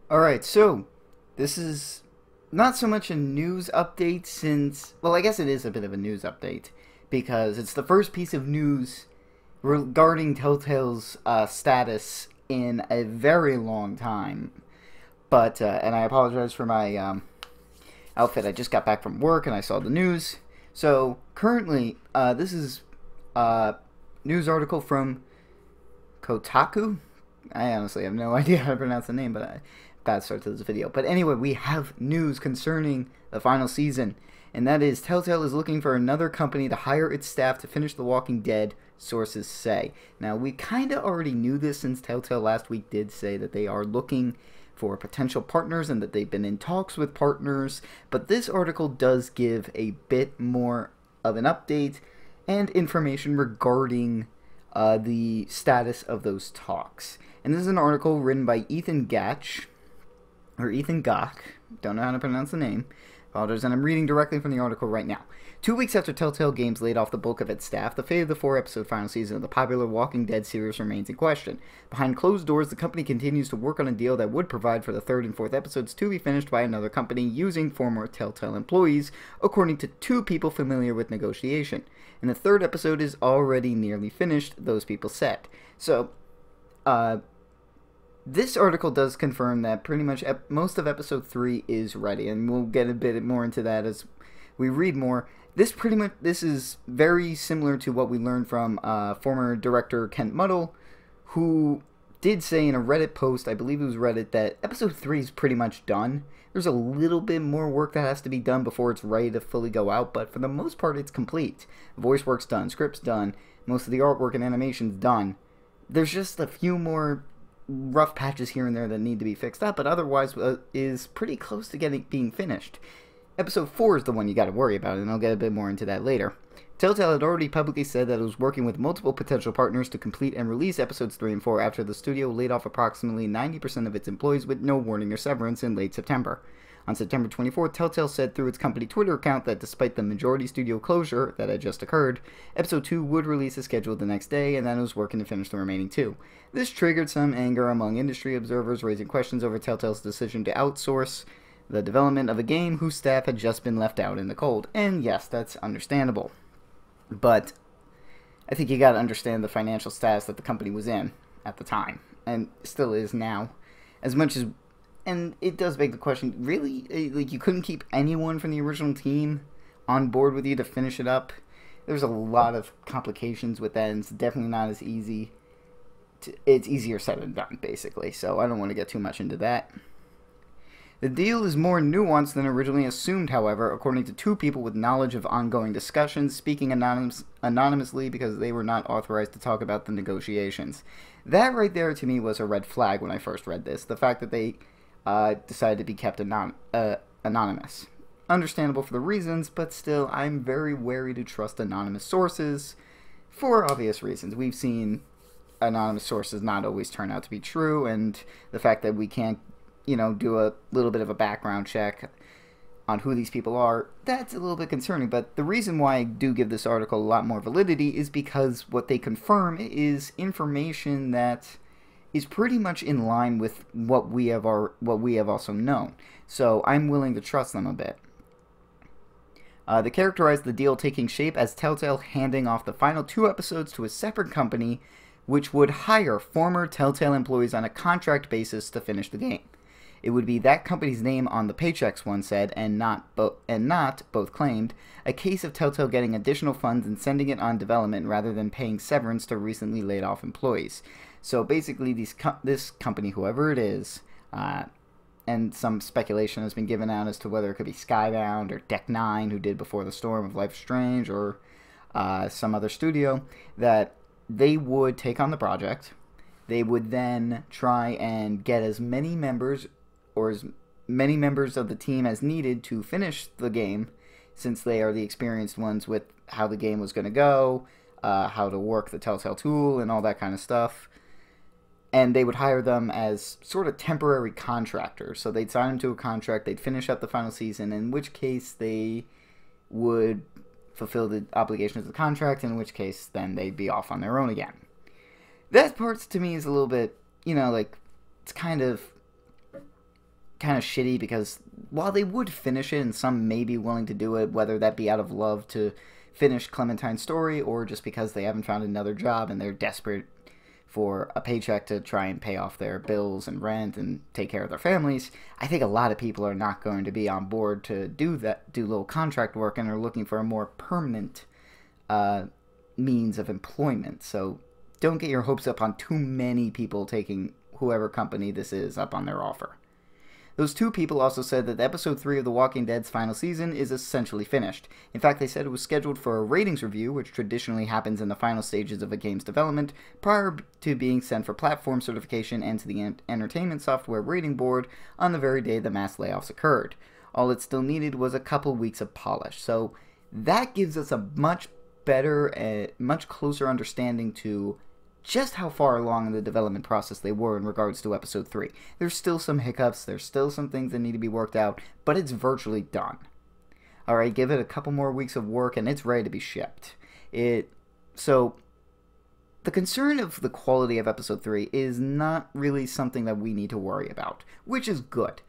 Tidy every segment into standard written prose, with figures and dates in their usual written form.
Alright, so this is not so much a news update since, well, I guess it is a bit of a news update because it's the first piece of news regarding Telltale's status in a very long time. But, and I apologize for my outfit. I just got back from work and I saw the news. So, currently, this is a news article from Kotaku. I honestly have no idea how to pronounce the name, but bad start to this video. But anyway, we have news concerning the final season, and that is Telltale is looking for another company to hire its staff to finish The Walking Dead, sources say. Now, we kind of already knew this since Telltale last week did say that they are looking for potential partners and that they've been in talks with partners, but this article does give a bit more of an update and information regarding the status of those talks. And this is an article written by Ethan Gach, or Ethan Gach, don't know how to pronounce the name, apologies, and I'm reading directly from the article right now. 2 weeks after Telltale Games laid off the bulk of its staff, the fate of the 4-episode final season of the popular Walking Dead series remains in question. Behind closed doors, the company continues to work on a deal that would provide for the 3rd and 4th episodes to be finished by another company using former Telltale employees, according to 2 people familiar with negotiation. And the 3rd episode is already nearly finished, those people said. So, this article does confirm that pretty much most of episode 3 is ready, and we'll get a bit more into that as we read more. This is very similar to what we learned from former director Kent Muddle, who did say in a Reddit post, I believe it was Reddit, that episode 3 is pretty much done. There's a little bit more work that has to be done before it's ready to fully go out, but for the most part it's complete. Voice work's done, script's done, most of the artwork and animation's done. There's just a few more rough patches here and there that need to be fixed up, but otherwise is pretty close to being finished. Episode 4 is the one you got to worry about, and I'll get a bit more into that later. Telltale had already publicly said that it was working with multiple potential partners to complete and release episodes 3 and 4 after the studio laid off approximately 90% of its employees with no warning or severance in late September. On September 24th, Telltale said through its company Twitter account that despite the majority studio closure that had just occurred, Episode 2 would release as scheduled the next day, and that it was working to finish the remaining 2. This triggered some anger among industry observers, raising questions over Telltale's decision to outsource the development of a game whose staff had just been left out in the cold. And yes, that's understandable. But I think you gotta understand the financial status that the company was in at the time, and still is now. As much as, and it does beg the question, really, like, you couldn't keep anyone from the original team on board with you to finish it up? There's a lot of complications with that, and it's definitely not as easy. It's easier said than done, basically, so I don't want to get too much into that. The deal is more nuanced than originally assumed, however, according to 2 people with knowledge of ongoing discussions, speaking anonymously because they were not authorized to talk about the negotiations. That right there, to me, was a red flag when I first read this. The fact that they decided to be kept anonymous. Understandable for the reasons, but still, I'm very wary to trust anonymous sources for obvious reasons. We've seen anonymous sources not always turn out to be true, and the fact that we can't, do a little bit of a background check on who these people are, that's a little bit concerning. But the reason why I do give this article a lot more validity is because what they confirm is information that is pretty much in line with what we have also known. So I'm willing to trust them a bit. They characterized the deal taking shape as Telltale handing off the final 2 episodes to a separate company, which would hire former Telltale employees on a contract basis to finish the game. It would be that company's name on the paychecks, one said, and not both claimed, a case of Telltale getting additional funds and sending it on development rather than paying severance to recently laid off employees. So basically, this company, whoever it is, and some speculation has been given out as to whether it could be Skybound or Deck 9, who did Before the Storm of Life is Strange, or some other studio, that they would take on the project. They would then try and get as many members or as many members of the team as needed to finish the game, since they are the experienced ones with how the game was going to go, how to work the Telltale tool, and all that kind of stuff. And they would hire them as sort of temporary contractors. So they'd sign them to a contract, they'd finish up the final season, in which case they would fulfill the obligations of the contract, in which case then they'd be off on their own again. That part to me is a little bit, like, it's kind of kind of shitty because while they would finish it, and some may be willing to do it, whether that be out of love to finish Clementine's story or just because they haven't found another job and they're desperate for a paycheck to try and pay off their bills and rent and take care of their families, I think a lot of people are not going to be on board to do little contract work, and are looking for a more permanent means of employment. So don't get your hopes up on too many people taking whoever company this is up on their offer. Those two people also said that episode 3 of The Walking Dead's final season is essentially finished. In fact, they said it was scheduled for a ratings review, which traditionally happens in the final stages of a game's development, prior to being sent for platform certification and to the Entertainment Software Rating Board on the very day the mass layoffs occurred. All it still needed was a couple weeks of polish. So that gives us a much better, much closer understanding to just how far along in the development process they were in regards to episode 3. There's still some hiccups, there's still some things that need to be worked out, but it's virtually done. Alright, give it a couple more weeks of work and it's ready to be shipped. So, the concern of the quality of episode 3 is not really something that we need to worry about, which is good.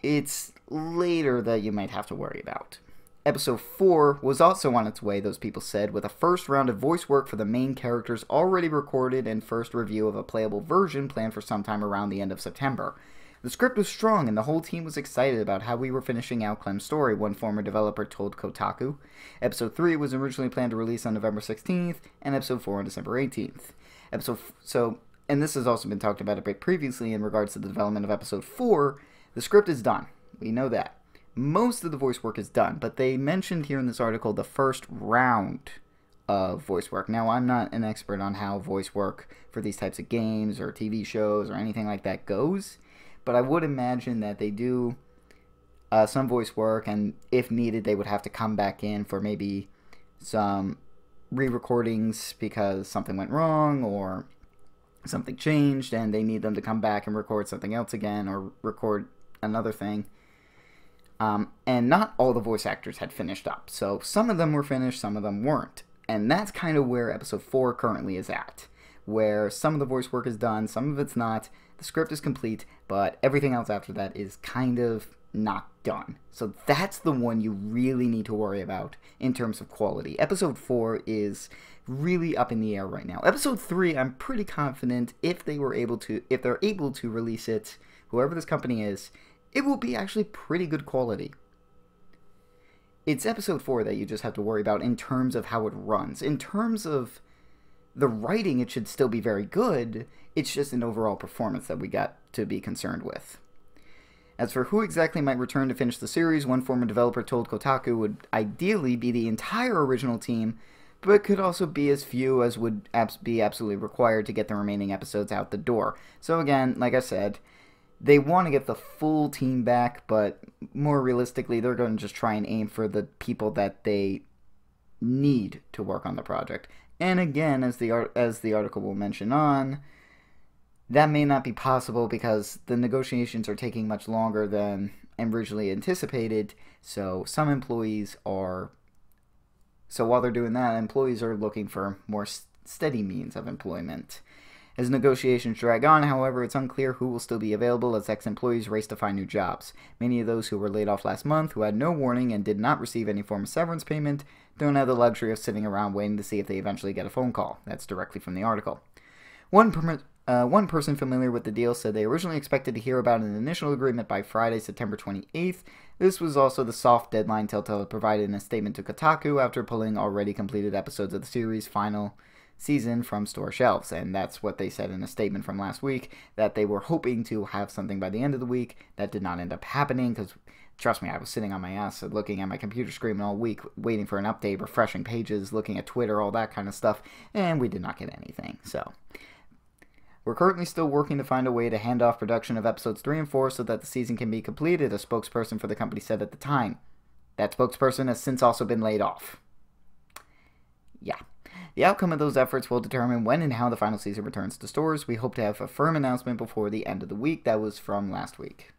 It's later that you might have to worry about. Episode 4 was also on its way, those people said, with a first round of voice work for the main characters already recorded and first review of a playable version planned for sometime around the end of September. The script was strong and the whole team was excited about how we were finishing out Clem's story, one former developer told Kotaku. Episode 3 was originally planned to release on November 16th and episode 4 on December 18th. And this has also been talked about a bit previously in regards to the development of episode 4. The script is done. We know that. Most of the voice work is done, but they mentioned here in this article the first round of voice work. Now, I'm not an expert on how voice work for these types of games or TV shows or anything like that goes, but I would imagine that they do some voice work, and if needed, they would have to come back in for maybe some re-recordings because something went wrong or something changed, and they need them to come back and record something else again or record another thing. And not all the voice actors had finished up. So some of them were finished, some of them weren't. And that's kind of where episode 4 currently is at. Where some of the voice work is done, some of it's not. The script is complete, but everything else after that is kind of not done. So that's the one you really need to worry about in terms of quality. Episode 4 is really up in the air right now. Episode 3, I'm pretty confident if they're able to release it, whoever this company is, it will be actually pretty good quality. It's episode 4 that you just have to worry about in terms of how it runs. In terms of the writing, it should still be very good. It's just an overall performance that we got to be concerned with. As for who exactly might return to finish the series, one former developer told Kotaku would ideally be the entire original team, but could also be as few as would be absolutely required to get the remaining episodes out the door. So again, like I said, they want to get the full team back, but more realistically, they're going to just try and aim for the people that they need to work on the project. And again, as the article will mention on, that may not be possible because the negotiations are taking much longer than originally anticipated. So some employees are... So while they're doing that, employees are looking for more steady means of employment. As negotiations drag on, however, it's unclear who will still be available as ex-employees race to find new jobs. Many of those who were laid off last month, who had no warning and did not receive any form of severance payment, don't have the luxury of sitting around waiting to see if they eventually get a phone call. That's directly from the article. One person familiar with the deal said they originally expected to hear about an initial agreement by Friday, September 28th. This was also the soft deadline Telltale provided in a statement to Kotaku after pulling already completed episodes of the series' final season from store shelves, and that's what they said in a statement from last week, that they were hoping to have something by the end of the week. That did not end up happening because, trust me, I was sitting on my ass looking at my computer screen all week waiting for an update, refreshing pages, looking at Twitter, all that kind of stuff, and we did not get anything. So we're currently still working to find a way to hand off production of episodes 3 and 4 so that the season can be completed, a spokesperson for the company said at the time. That spokesperson has since also been laid off. Yeah. The outcome of those efforts will determine when and how the final season returns to stores. We hope to have a firm announcement before the end of the week. That was from last week.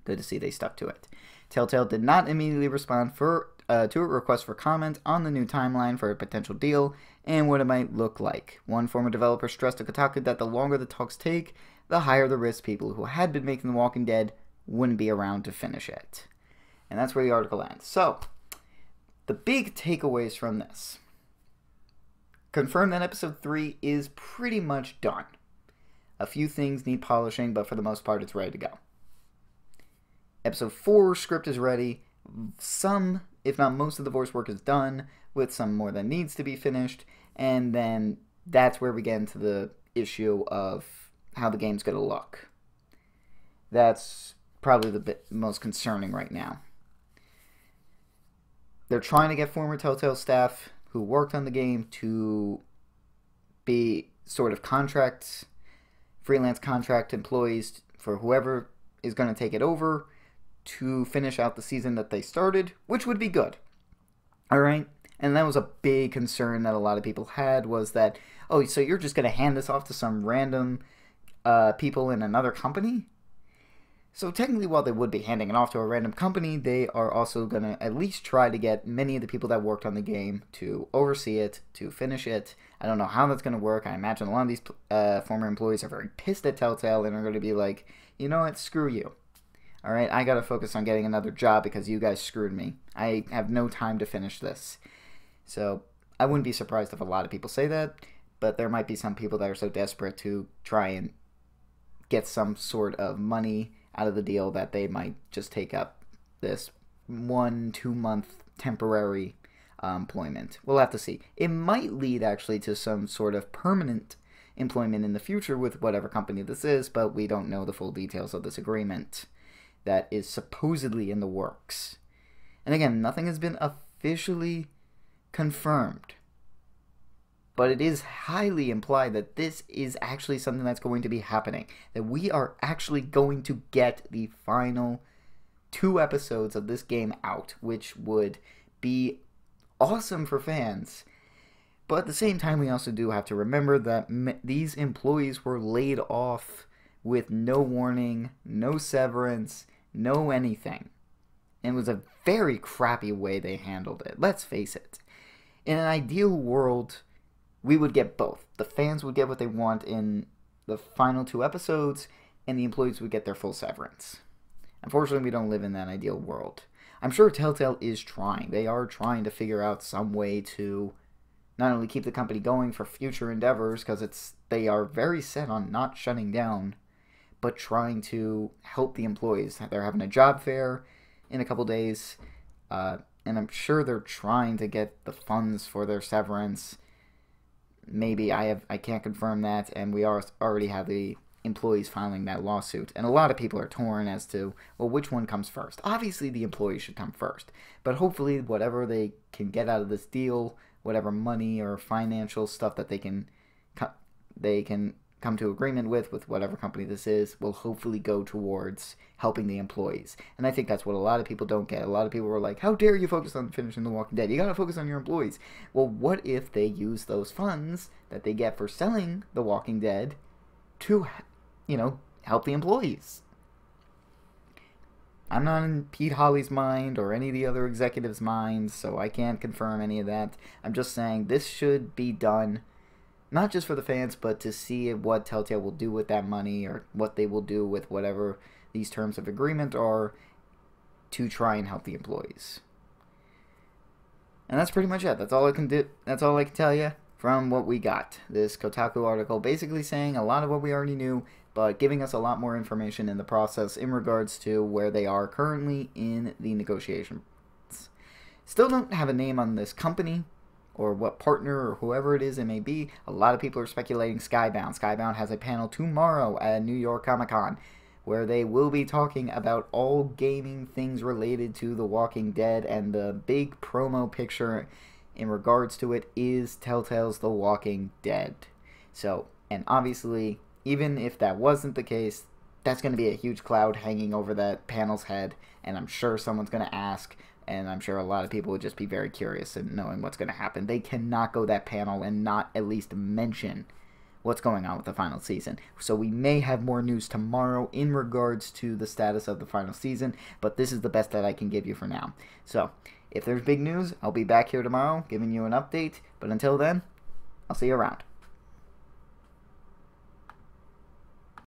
Good to see they stuck to it. Telltale did not immediately respond to a request for comment on the new timeline for a potential deal and what it might look like. One former developer stressed to Kotaku that the longer the talks take, the higher the risk people who had been making The Walking Dead wouldn't be around to finish it. And that's where the article ends. So, the big takeaways from this. Confirm that episode 3 is pretty much done. A few things need polishing, but for the most part, it's ready to go. Episode 4 script is ready. Some, if not most of the voice work is done, with some more that needs to be finished. And then that's where we get into the issue of how the game's going to look. That's probably the most concerning right now. They're trying to get former Telltale staff who worked on the game to be sort of freelance contract employees for whoever is going to take it over to finish out the season that they started, which would be good. Alright? And that was a big concern that a lot of people had, was that, oh, so you're just going to hand this off to some random people in another company? So technically, while they would be handing it off to a random company, they are also going to at least try to get many of the people that worked on the game to oversee it, to finish it. I don't know how that's going to work. I imagine a lot of these former employees are very pissed at Telltale and are going to be like, you know what, screw you. Alright, I got to focus on getting another job because you guys screwed me. I have no time to finish this. So I wouldn't be surprised if a lot of people say that, but there might be some people that are so desperate to try and get some sort of money out of the deal that they might just take up this 1-2 month temporary employment. We'll have to see. It might lead actually to some sort of permanent employment in the future with whatever company this is, but we don't know the full details of this agreement that is supposedly in the works. And again, nothing has been officially confirmed, but it is highly implied that this is actually something that's going to be happening. That we are actually going to get the final 2 episodes of this game out, which would be awesome for fans. But at the same time, we also do have to remember that these employees were laid off with no warning, no severance, no anything. And it was a very crappy way they handled it. Let's face it. In an ideal world, we would get both. The fans would get what they want in the final 2 episodes, and the employees would get their full severance. Unfortunately, we don't live in that ideal world. I'm sure Telltale is trying. They are trying to figure out some way to not only keep the company going for future endeavors, because they are very set on not shutting down, but trying to help the employees. They're having a job fair in a couple days, and I'm sure they're trying to get the funds for their severance. Maybe I can't confirm that, and we already have the employees filing that lawsuit. And a lot of people are torn as to, well, which one comes first? Obviously, the employees should come first, but hopefully whatever they can get out of this deal, whatever money or financial stuff that they can come to agreement with whatever company this is, will hopefully go towards helping the employees. And I think that's what a lot of people don't get. A lot of people were like, how dare you focus on finishing The Walking Dead? You gotta focus on your employees. Well, what if they use those funds that they get for selling The Walking Dead to, help the employees? I'm not in Pete Hawley's mind or any of the other executives' minds, so I can't confirm any of that. I'm just saying this should be done, not just for the fans, but to see what Telltale will do with that money, or what they will do with whatever these terms of agreement are, to try and help the employees. And that's pretty much it. That's all I can do. That's all I can tell you from what we got. This Kotaku article basically saying a lot of what we already knew, but giving us a lot more information in the process in regards to where they are currently in the negotiations. Still don't have a name on this company, or what partner, or whoever it is it may be. A lot of people are speculating Skybound. Skybound has a panel tomorrow at New York Comic Con, where they will be talking about all gaming things related to The Walking Dead, and the big promo picture in regards to it is Telltale's The Walking Dead. So, and obviously, even if that wasn't the case, that's going to be a huge cloud hanging over that panel's head, and I'm sure someone's going to ask, and I'm sure a lot of people would just be very curious in knowing what's going to happen. They cannot go that panel and not at least mention what's going on with the final season. So we may have more news tomorrow in regards to the status of the final season, but this is the best that I can give you for now. So, if there's big news, I'll be back here tomorrow giving you an update, but until then, I'll see you around.